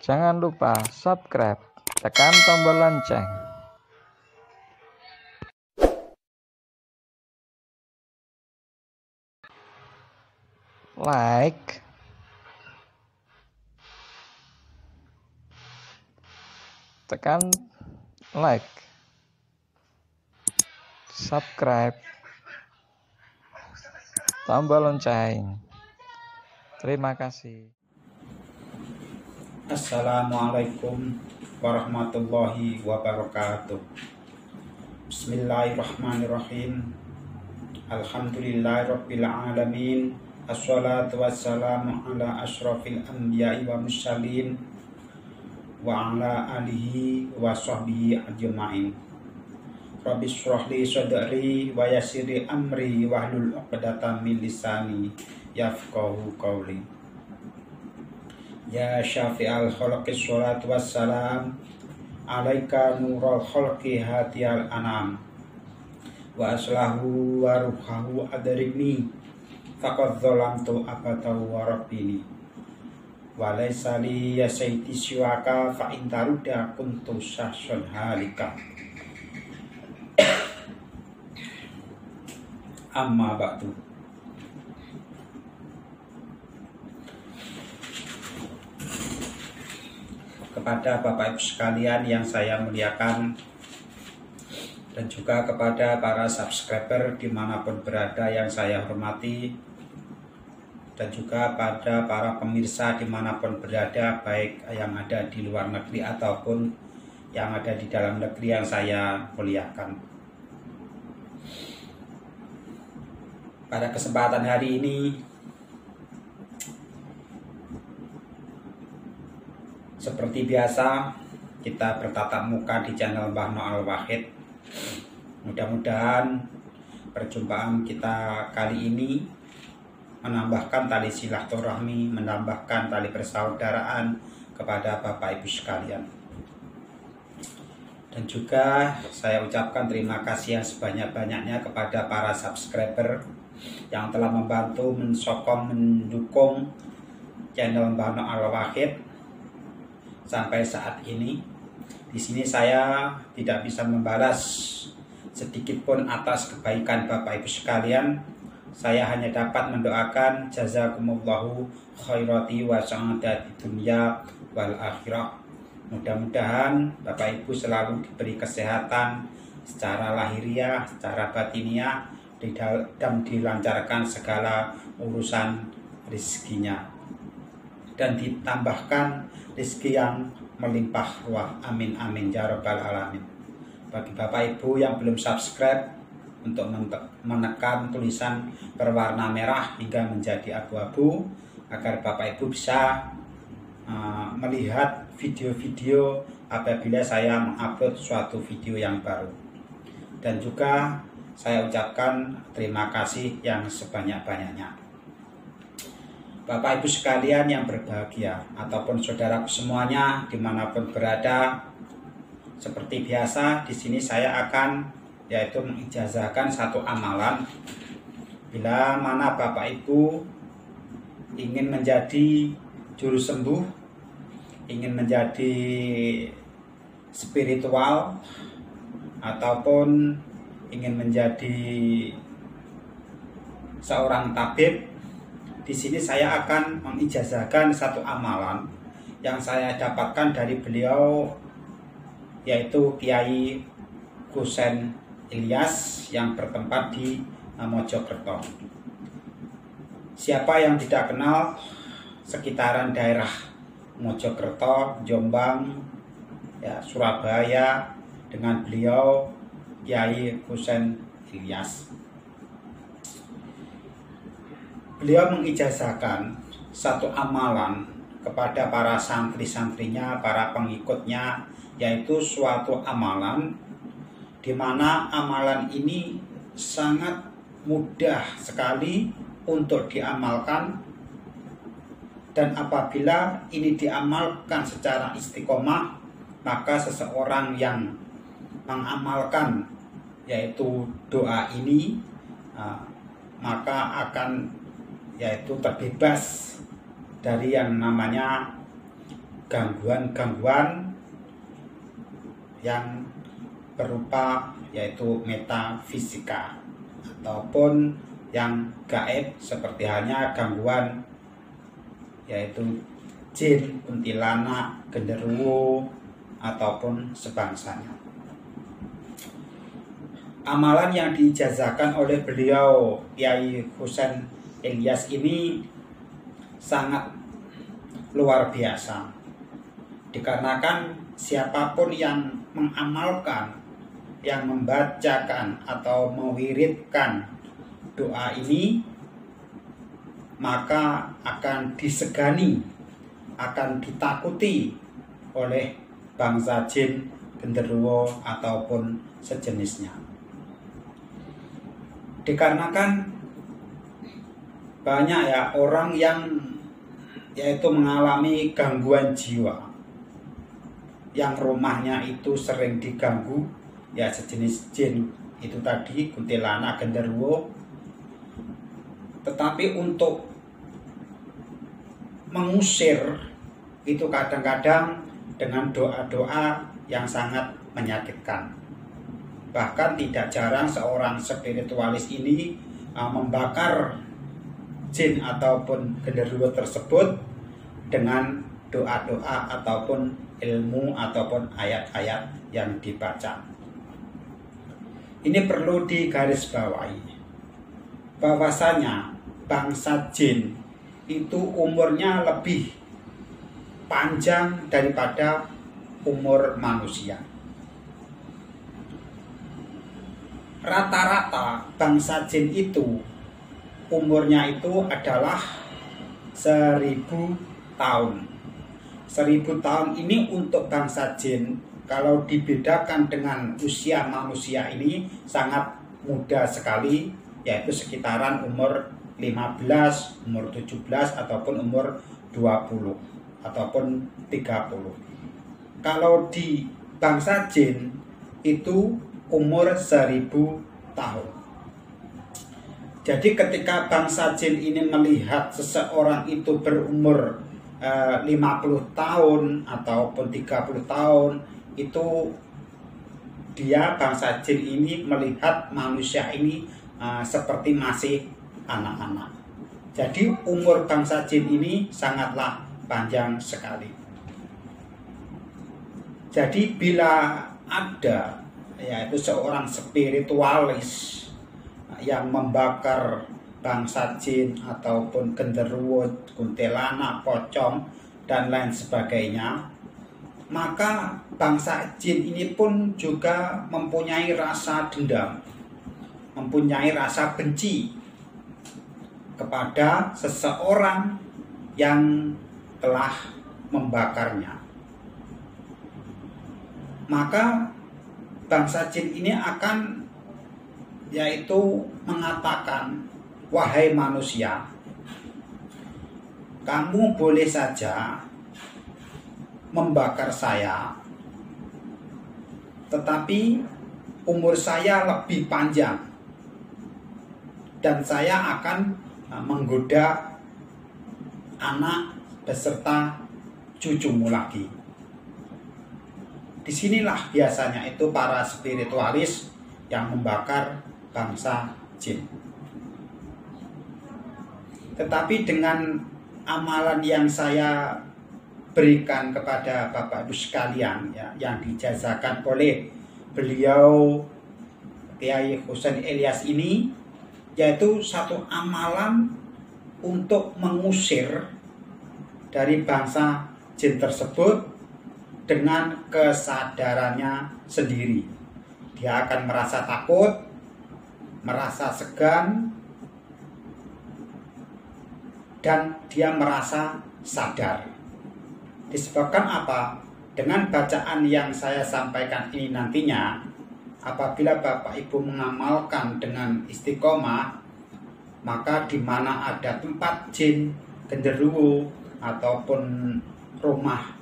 Jangan lupa subscribe, tekan tombol lonceng. Like, tekan like, subscribe, tombol lonceng. Terima kasih. Assalamualaikum warahmatullahi wabarakatuh. Bismillahirrahmanirrahim. Alhamdulillahirabbil alamin. Assalatu wassalamu ala asyrafil anbiya'i wa mursalin wa ala alihi wa sahbihi ajma'in. Rabbi shrah li sadri wa yassir li amri wahlul 'uqdatam min lisani yafqahu qawli. Ya syafi'al khalqi sholatu wassalam alaika nurul khalqi hatiyal anam wa aslahu wa ruhahu adrikni faqad zalamtu abatahu wa rabbini wa laysa li ya sayyidi siwaka fa intaruda kuntu syahsun halika amma ba'du. Kepada Bapak Ibu sekalian yang saya muliakan, dan juga kepada para subscriber dimanapun berada yang saya hormati, dan juga pada para pemirsa dimanapun berada, baik yang ada di luar negeri ataupun yang ada di dalam negeri yang saya muliakan. Pada kesempatan hari ini, seperti biasa, kita bertatap muka di channel Mbah Noah Al-Wahid. Mudah-mudahan perjumpaan kita kali ini menambahkan tali silaturahmi, menambahkan tali persaudaraan kepada Bapak Ibu sekalian. Dan juga saya ucapkan terima kasih yang sebanyak-banyaknya kepada para subscriber yang telah membantu, mensokong, mendukung channel Mbah Noah Al-Wahid sampai saat ini. Di sini saya tidak bisa membalas sedikit pun atas kebaikan Bapak Ibu sekalian. Saya hanya dapat mendoakan jazakumullahu khairati wa sa'adati dunya wal akhirah. Mudah-mudahan Bapak Ibu selalu diberi kesehatan secara lahiriah, secara batiniah, dan dilancarkan segala urusan rezekinya, dan ditambahkan rezeki yang melimpah ruah. Amin amin ya rabbal alamin. Bagi Bapak Ibu yang belum subscribe, untuk menekan tulisan berwarna merah hingga menjadi abu-abu agar Bapak Ibu bisa melihat video-video apabila saya mengupload suatu video yang baru. Dan juga saya ucapkan terima kasih yang sebanyak-banyaknya. Bapak Ibu sekalian yang berbahagia, ataupun saudaraku semuanya dimanapun berada, seperti biasa di sini saya akan mengijazahkan satu amalan. Bila mana Bapak Ibu ingin menjadi juru sembuh, ingin menjadi spiritual, ataupun ingin menjadi seorang tabib, di sini saya akan mengijazahkan satu amalan yang saya dapatkan dari beliau, yaitu Kiai Husain Ilyas yang bertempat di Mojokerto. Siapa yang tidak kenal sekitaran daerah Mojokerto, Jombang, Surabaya dengan beliau Kiai Husain Ilyas. Beliau mengijazahkan satu amalan kepada para santri-santrinya, para pengikutnya, yaitu suatu amalan di mana amalan ini sangat mudah sekali untuk diamalkan, dan apabila ini diamalkan secara istiqomah, maka seseorang yang mengamalkan yaitu doa ini maka akan terbebas dari yang namanya gangguan-gangguan yang berupa yaitu metafisika ataupun yang gaib seperti halnya gangguan yaitu jin, kuntilanak, genderuwo ataupun sebangsanya. Amalan yang diijazahkan oleh beliau Kiai Husain Ilyas ini sangat luar biasa, dikarenakan siapapun yang mengamalkan, yang membacakan atau mewiridkan doa ini, maka akan disegani, akan ditakuti oleh bangsa jin, genderuwo ataupun sejenisnya. Dikarenakan banyak ya orang yang yaitu mengalami gangguan jiwa, yang rumahnya itu sering diganggu ya sejenis jin itu tadi, kuntilanak, genderuwo. Tetapi untuk mengusir itu kadang-kadang dengan doa-doa yang sangat menyakitkan. Bahkan tidak jarang seorang spiritualis ini membakar jin ataupun genderuwo tersebut dengan doa-doa ataupun ilmu ataupun ayat-ayat yang dibaca. Ini perlu digarisbawahi bahwasanya bangsa jin itu umurnya lebih panjang daripada umur manusia. Rata-rata bangsa jin itu umurnya itu adalah 1000 tahun. 1000 tahun ini untuk bangsa jin, kalau dibedakan dengan usia manusia ini sangat muda sekali, yaitu sekitaran umur 15, umur 17 ataupun umur 20 ataupun 30. Kalau di bangsa jin itu umur 1000 tahun. Jadi ketika bangsa jin ini melihat seseorang itu berumur 50 tahun ataupun 30 tahun, itu dia bangsa jin ini melihat manusia ini seperti masih anak-anak. Jadi umur bangsa jin ini sangatlah panjang sekali. Jadi bila ada yaitu seorang spiritualis yang membakar bangsa jin ataupun genderuwo, kuntilanak, pocong dan lain sebagainya, maka bangsa jin ini pun juga mempunyai rasa dendam, mempunyai rasa benci kepada seseorang yang telah membakarnya. Maka bangsa jin ini akan yaitu mengatakan, wahai manusia, kamu boleh saja membakar saya, tetapi umur saya lebih panjang dan saya akan menggoda anak beserta cucumu lagi. Disinilah biasanya itu para spiritualis yang membakar bangsa jin. Tetapi dengan amalan yang saya berikan kepada Bapak Ibu sekalian ya, yang dijazahkan oleh beliau Kiai Husain Ilyas ini, yaitu satu amalan untuk mengusir dari bangsa jin tersebut dengan kesadarannya sendiri. Dia akan merasa takut, merasa segan, dan dia merasa sadar. Disebabkan apa? Dengan bacaan yang saya sampaikan ini nantinya, apabila Bapak Ibu mengamalkan dengan istiqomah, maka di mana ada tempat jin, genderuwo, ataupun rumah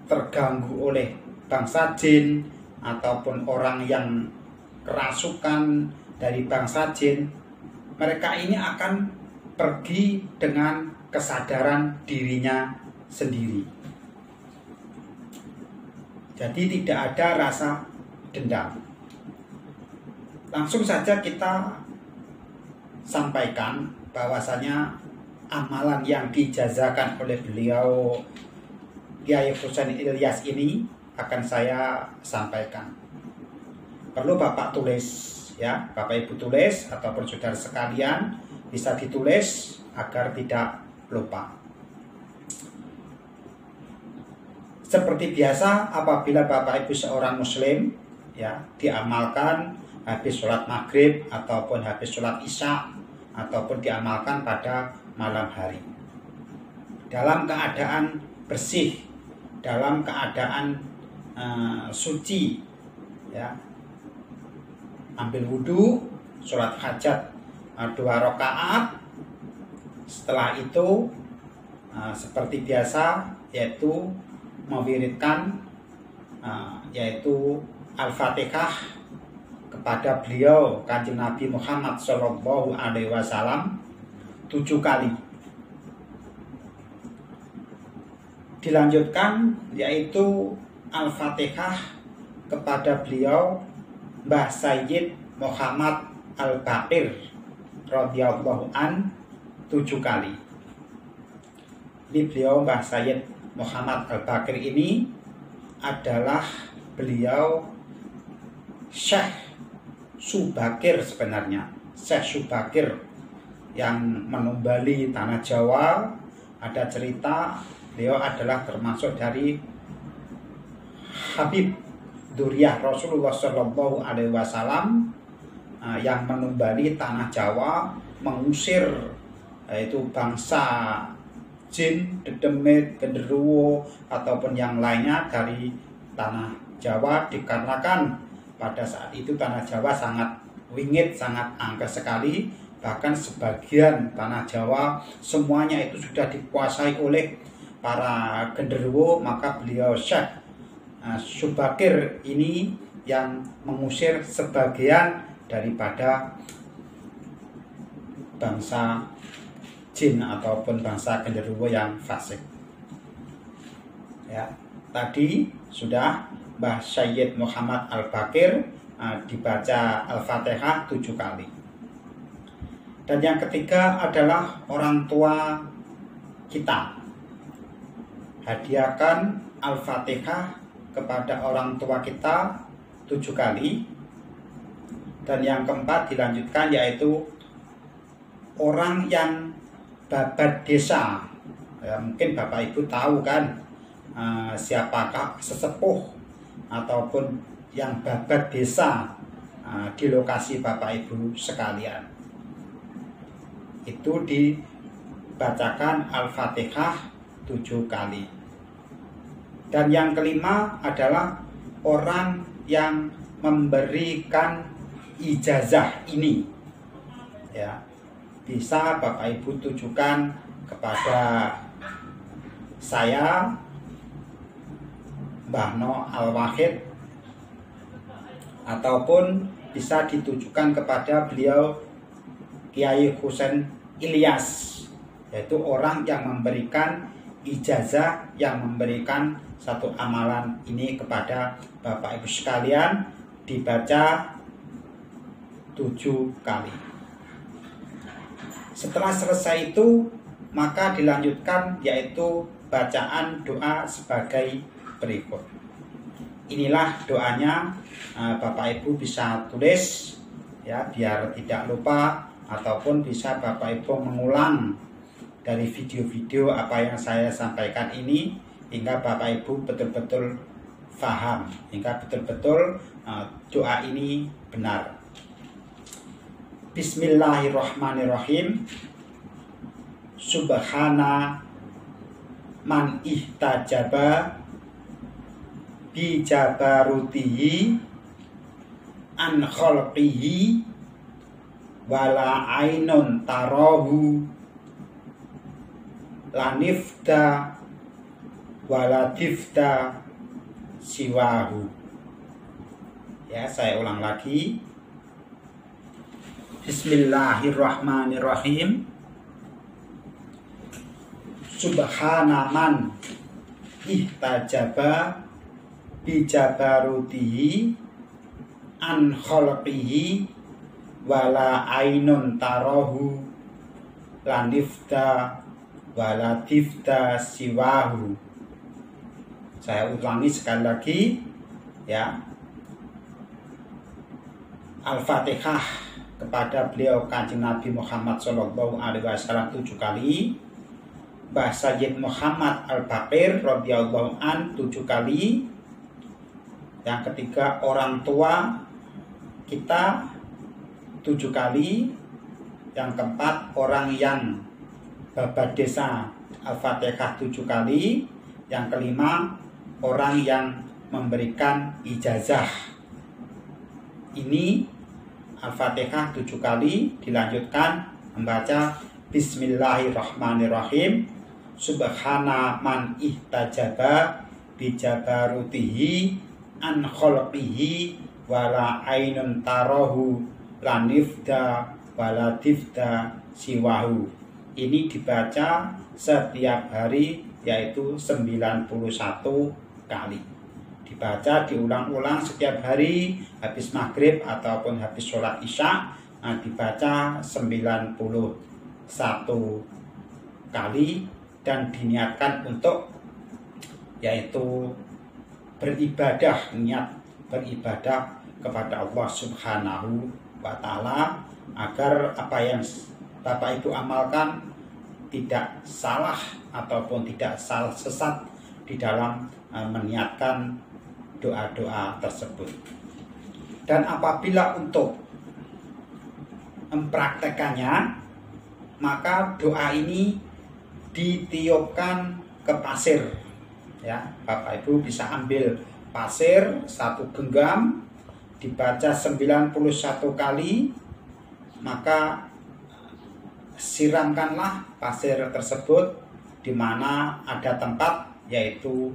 terganggu oleh bangsa jin, ataupun orang yang kerasukan dari bangsa jin, mereka ini akan pergi dengan kesadaran dirinya sendiri. Jadi tidak ada rasa dendam. Langsung saja kita sampaikan bahwasanya amalan yang dijazakan oleh beliau Kiai Husain Ilyas ini akan saya sampaikan. Perlu Bapak tulis ya, Bapak Ibu tulis ataupun saudara sekalian bisa ditulis agar tidak lupa. Seperti biasa, apabila Bapak Ibu seorang muslim ya, diamalkan habis sholat maghrib ataupun habis sholat isya ataupun diamalkan pada malam hari dalam keadaan bersih, dalam keadaan suci ya, ambil wudhu, sholat hajat 2 rakaat. Setelah itu seperti biasa yaitu mewiridkan yaitu Al-Fatihah kepada beliau Kanjeng Nabi Muhammad Shallallahu Alaihi Wasallam 7 kali. Dilanjutkan yaitu Al-Fatihah kepada beliau Mbah Sayyid Muhammad Al-Baqir radhiyallahu an 7 kali. Ini beliau Mbah Sayyid Muhammad Al-Baqir ini adalah beliau Syekh Subakir sebenarnya. Syekh Subakir yang menumbali tanah Jawa. Ada cerita beliau adalah termasuk dari Habib Dzurriyyah Rasulullah Shallallahu Alaihi Wasallam yang menumbali tanah Jawa, mengusir yaitu bangsa jin, dedemit, genderuwo ataupun yang lainnya dari tanah Jawa, dikarenakan pada saat itu tanah Jawa sangat wingit, sangat angker sekali. Bahkan sebagian tanah Jawa semuanya itu sudah dikuasai oleh para genderuwo. Maka beliau Syekh Subakir ini yang mengusir sebagian daripada bangsa jin ataupun bangsa genderuwo yang fasik. Ya, tadi sudah Mbah Sayyid Muhammad Al-Baqir dibaca Al-Fatihah 7 kali. Dan yang ketiga adalah orang tua kita. Hadiahkan Al-Fatihah kepada orang tua kita 7 kali. Dan yang keempat dilanjutkan yaitu orang yang babat desa. Ya, mungkin Bapak Ibu tahu kan siapakah sesepuh ataupun yang babat desa di lokasi Bapak Ibu sekalian. Itu dibacakan Al-Fatihah 7 kali. Dan yang kelima adalah orang yang memberikan ijazah ini. Ya, bisa Bapak Ibu tujukan kepada saya, Mbah No Al-Wahid, ataupun bisa ditujukan kepada beliau Kiai Husain Ilyas, yaitu orang yang memberikan ijazah, yang memberikan satu amalan ini kepada Bapak Ibu sekalian, dibaca 7 kali. Setelah selesai itu maka dilanjutkan yaitu bacaan doa sebagai berikut. Inilah doanya, Bapak Ibu bisa tulis ya biar tidak lupa, ataupun bisa Bapak Ibu mengulang dari video-video apa yang saya sampaikan ini hingga Bapak Ibu betul-betul faham, hingga betul-betul doa ini benar. Bismillahirrahmanirrahim. Subhana man ihtajaba bijabarutihi an khalqihi wala ainun tarahu lanifta wala tifta siwahu. Ya, saya ulang lagi. Bismillahirrahmanirrahim. Subhana man ihtajaba bijabarutihi an khalqihi wala ainun tarahu lanifta wala tifta siwahu. Saya ulangi sekali lagi ya. Al-Fatihah kepada beliau Kanjeng Nabi Muhammad Shallallahu Alaihi Wasallam 7 kali, Mbah Sayyid Muhammad Al-Baqir radhiyallahu an 7 kali. Yang ketiga orang tua kita 7 kali. Yang keempat orang yang babat desa Al-Fatihah 7 kali. Yang kelima orang yang memberikan ijazah. Ini Al-Fatihah 7 kali, dilanjutkan membaca Bismillahirrahmanirrahim. Subhana man ihtajaba bijabarutihi an khalqihi wala ainun tarahu lanifda wala tifda siwahu. Ini dibaca setiap hari, yaitu 91 kali. Dibaca diulang-ulang setiap hari habis maghrib ataupun habis sholat isya. Dibaca 91 kali dan diniatkan untuk yaitu beribadah, niat beribadah kepada Allah Subhanahu wa Ta'ala, agar apa yang Bapak Ibu amalkan tidak salah ataupun tidak salah sesat di dalam meniatkan doa-doa tersebut. Dan apabila untuk mempraktekannya, maka doa ini ditiupkan ke pasir ya. Bapak Ibu bisa ambil pasir 1 genggam, dibaca 91 kali, maka siramkanlah pasir tersebut di mana ada tempat, yaitu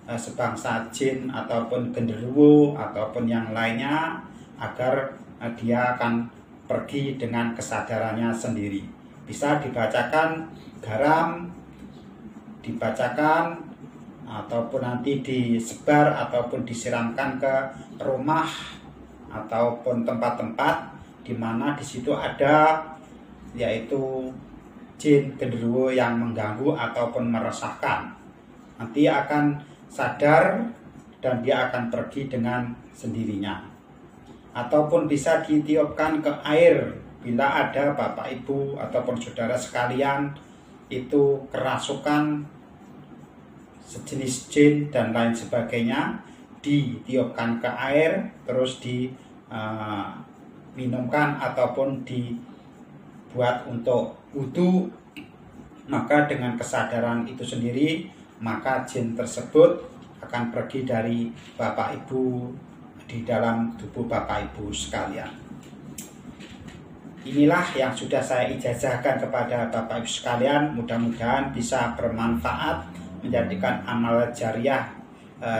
sebangsa jin ataupun genderuwo ataupun yang lainnya, agar dia akan pergi dengan kesadarannya sendiri. Bisa dibacakan garam, dibacakan ataupun nanti disebar ataupun disiramkan ke rumah ataupun tempat-tempat di mana di situ ada yaitu jin genderuwo yang mengganggu ataupun meresahkan. Nanti akan sadar dan dia akan pergi dengan sendirinya. Ataupun bisa ditiupkan ke air bila ada Bapak Ibu ataupun saudara sekalian itu kerasukan sejenis jin dan lain sebagainya, ditiupkan ke air terus diminumkan ataupun dibuat untuk wudu, maka dengan kesadaran itu sendiri maka jin tersebut akan pergi dari Bapak Ibu di dalam tubuh Bapak Ibu sekalian. Inilah yang sudah saya ijazahkan kepada Bapak Ibu sekalian. Mudah-mudahan bisa bermanfaat, menjadikan amal jariah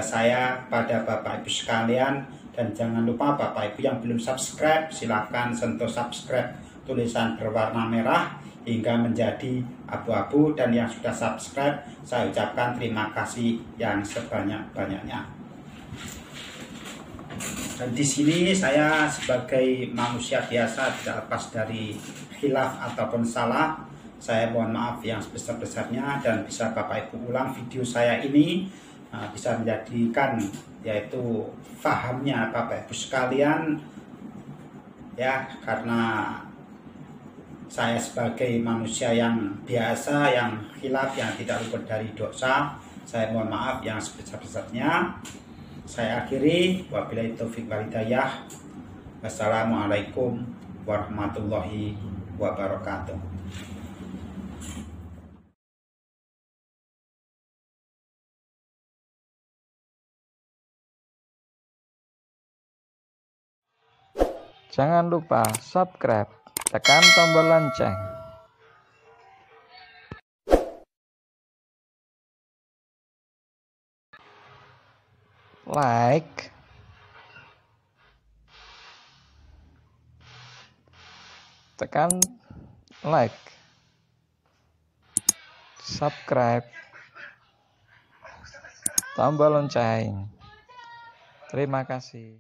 saya pada Bapak Ibu sekalian. Dan jangan lupa Bapak Ibu yang belum subscribe, silahkan sentuh subscribe tulisan berwarna merah hingga menjadi abu-abu, dan yang sudah subscribe saya ucapkan terima kasih yang sebanyak-banyaknya. Dan di sini saya sebagai manusia biasa tidak lepas dari khilaf ataupun salah. Saya mohon maaf yang sebesar-besarnya, dan bisa Bapak Ibu ulang video saya ini bisa menjadikan yaitu fahamnya Bapak Ibu sekalian ya, karena saya sebagai manusia yang biasa, yang khilaf, yang tidak luput dari dosa, saya mohon maaf yang sebesar-besarnya. Saya akhiri, wabillahi taufiq wal hidayah. Wassalamualaikum warahmatullahi wabarakatuh. Jangan lupa subscribe, tekan tombol lonceng. Like, tekan like, subscribe, tombol lonceng. Terima kasih.